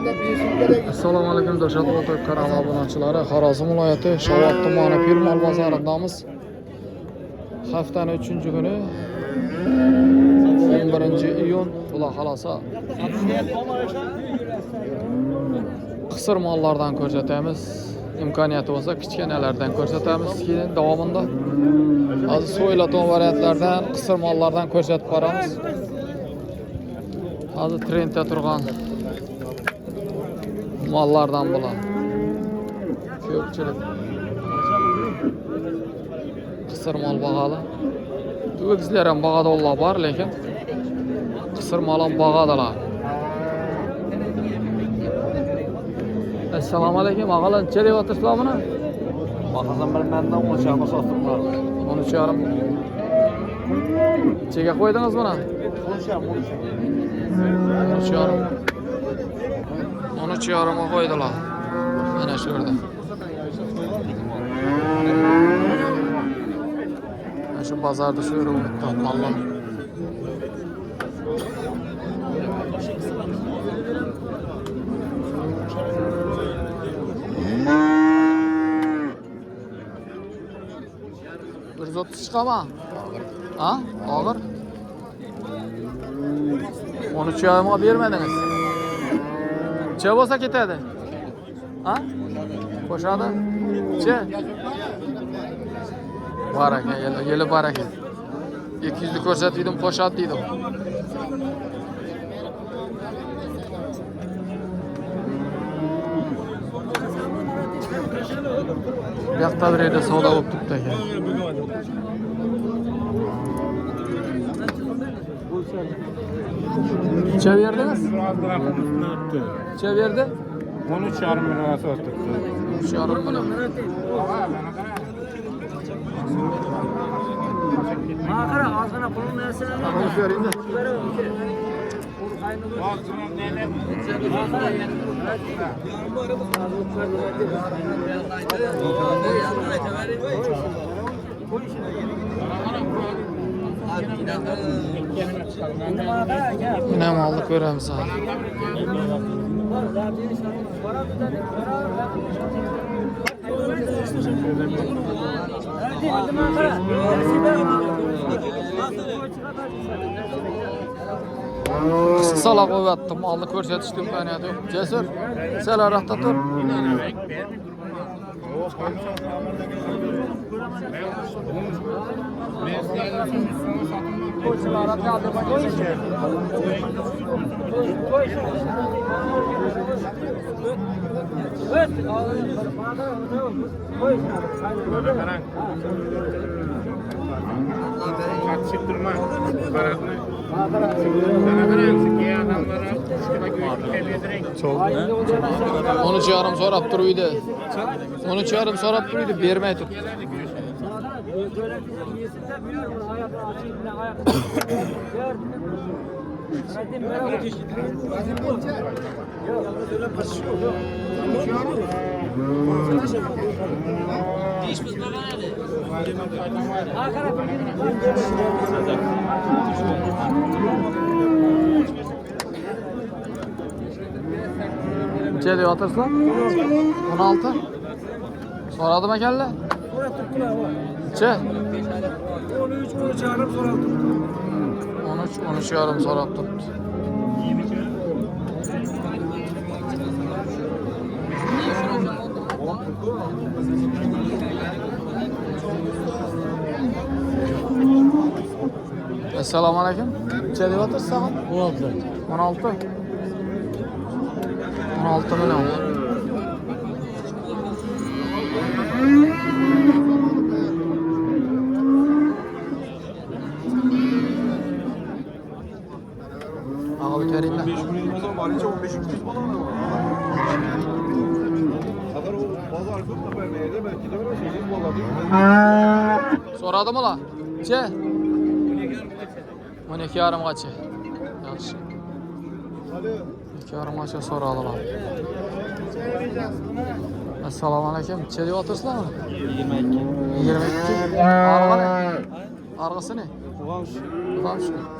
Assalomu alaykum Dilshod Otoy kanali obunachilari. Xorazm viloyati Shovot tumani Pirmol bozoridamiz. Haftaning 3-kuni 11-iyun Xudo xolasa qisir mollardan ko'rsatamiz. İmkoniyati bo'lsa kichkinalardan ko'rsatamiz. Keyin davomida hozir so'ylaton variantlardan, qisir mollardan ko'rsatib boramiz. Hozir trendda turgan mallardan bulan ko'pchilik qisir mol bag'ali. O'gizlar ham bag'adollar bor, lekin qisir mol ham bag'adalar. Assalomu alaykum og'alar, necha deb o'tirsizlar buni? Baxasam bir mendan 13 sotiblar. 13,5. Nechaga qo'ydingiz buni? 13,5 qo'ydilar. Mana shu yerda. Mana shu bozorda shu yerda mallar. Zot chiqama. Ha? Og'ir. 13,5 bermadingiz. Che bo'lsa ketadi. Ha? Qo'shadi. Che. Baraka, yeli baraka. 200 ni ko'rsatdim, qo'shadi dedim. Bu yoqda bir yerda savdo bo'lib turibdi ekan. Necha berdingiz? Necha berdi? 13,5 million sotibdi. 13,5 million. Qara, ozgina pulni narsalar. Bunu söyleyeyim de. Ne mallık göremiz abi. Kısala koyuyattım, mallık ko'rsatishdim imkoniyati yo'q. Cesur, sen araqda tur. Kaçıp durma. Onu çağırım sorap duruydu. Onu çağırım sorap duruydu, bermey tur. Neçe diyor atırsın? 16. Soradı mı kelle? Neçe? 13,5 sorap tuttu. Esselamu aleyküm. Neçe diyor atırsın? 16. 16. 16 milyon. Ağa bitireyim mi? 5 milyon var, 15 falan var. Kadar o pazar çok da vermeye belki de böyle şey Soradı mı la? Çe? 12,5 kaçı? Yaxşı. 2,5 kaçı soradılar. Assalomu alaykum. Necha deb o'tirsizlar? 22. 22. Arg'a ne? Arg'asi ne?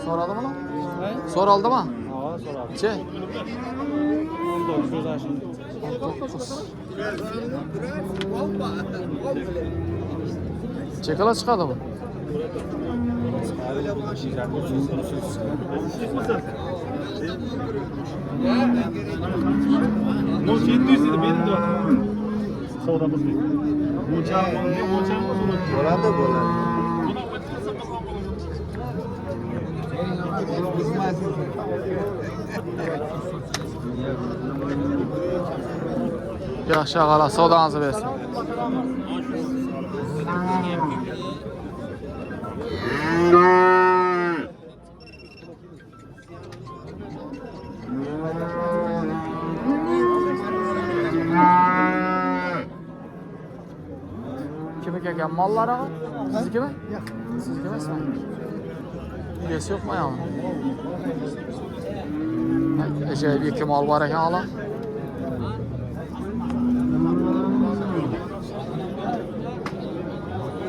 So'radimi lan? So'raldimi? Ha, so'radi. Necha? 14 göz aşında. 19. Çekala çıkadı bu. Moç 700 idi benim de. Sodamız değil. Moçam diyor, moçam Bola da bola. Yaxşı ağala, sodanızı versin. Kimi keken mallara? Sizniki mi? Yok. Sizniki emasmi? Egesi yo'qmi ayolni? Ajoyib ikki mol bor ekan hala.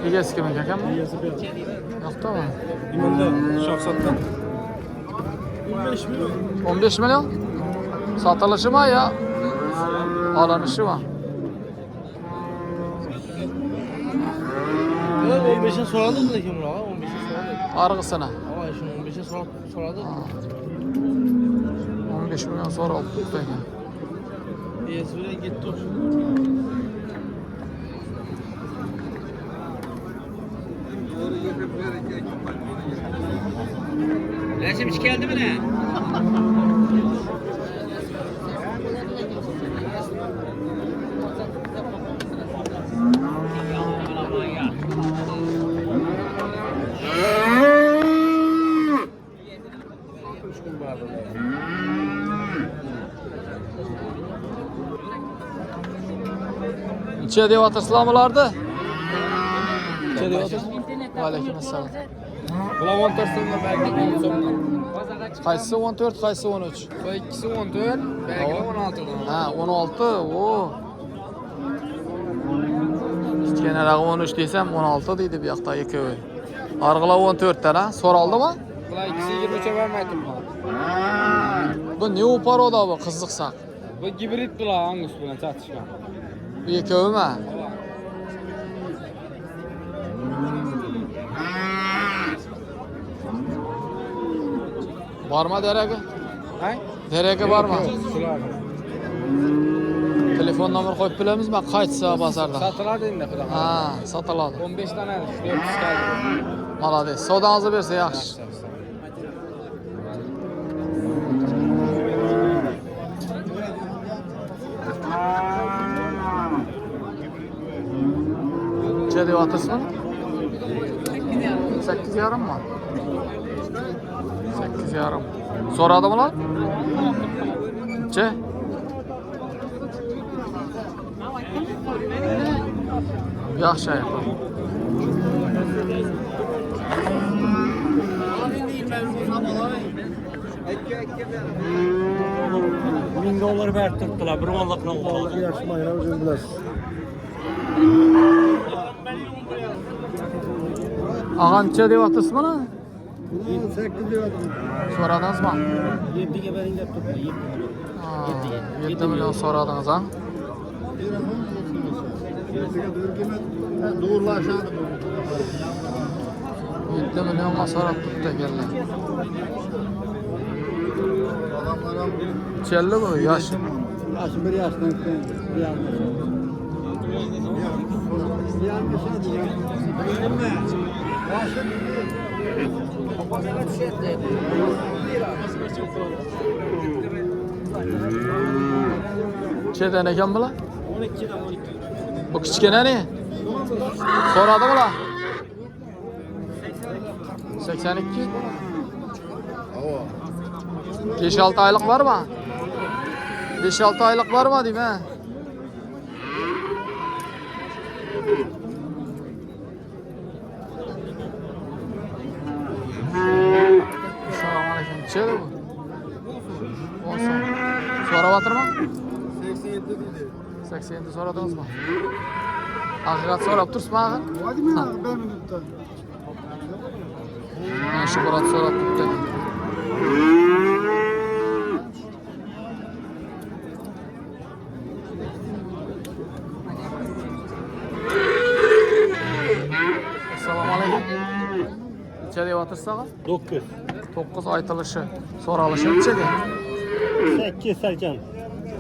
Egesi kim ekanmi? Egesi bir. Yo'qmi? Limanda şahsatdan 15 milyon. 15 milyon? Satılışı mı ya? Alanışı mı? 15'e soradım da kim lan? 15'e soradım. Argısına. Ama şunu 15'e soradım. 15 milyon sonra oldu peki. Esvire gitti. Resim hiç geldi mi ne? Necha deyotirsizlar bularni? Necha deyotirsiz? Va alaykum assalom. Bular 14 so'mda belki 10 so'mdan. Qaysi 14, qaysi 13? Bu ikkisi 14, belki 16 dan. Ha, 16. O. Kichkinarog'i 13 desam 16 deydi bu yoqda ikkovi. Arg'ila 14 dan, ha? So'raldimi? Bular ikkisi 23'e vermaydim ben. Bu ne uparoda bu qiziqsaq? Bu gibrid bular Angus bilan chatishgan. Bu ikkovimi? Bormi deragi? Ha? Deragi bormi? Shular. Telefon nomer qo'yib bilamizmi? Qaytsa bozorda. Sotiladi endi xudo xohlasa. Ha, sotiladi. 15 tane 400 kaldı. Malades. Sodangizni bersa yaxshi. Necha deyotirsizmi? 8,5 mi? 8,5. So'radimilar? Necha? Yaxshi ayol. $1000 berib turibdilar, bir molliqni oldi. Yarışmayın özüm bilas. Ağa necha deyotirsizmi buni? 8 diyordim. So'radingizmi? 7'ge bering deb turibdi. 7 milyon so'radingiz, ha? Doğrulaşadı bu. 7 milyonga so'rab turibdi ekanlar. Chelli bu, yosh. Yaşı bir yaştan bir Nechadan ekan bular? 12'den 12. Bu kichkina ne? So'radimilar? 82. 5-6 aylık var mı? 5-6 aylık var mı diyeyim ha? Selamünaleyküm. Neçeydi bu? 10 so'm. So'ravatırmı? 87 dedi. 87 so'radingiz mı? Haqiqat so'rab turibsizmi ag'a? Hadi mi? Ben minutta. Mana shu birat so'rab turibdi. atırsağa? 9. 9 aytılışı. Soralışı neçege? 8 serkan.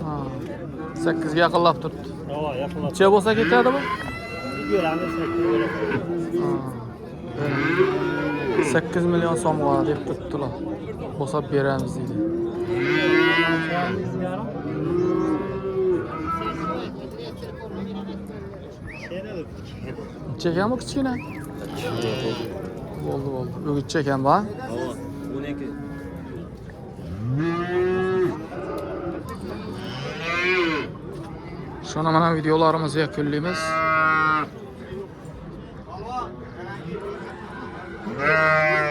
Ha. 8 ga yaqinlab turibdi. Hava yaqinlab. Necha bo'lsa ketadi bu? Beramiz 8 million so'mga deb turibdilar. Bo'lsa beramiz deydi. Çeken mi kichkina? Bo'ldi. O'git çeken ba? Hava 12. Şuna mana videolarımızı yakunlaymiz.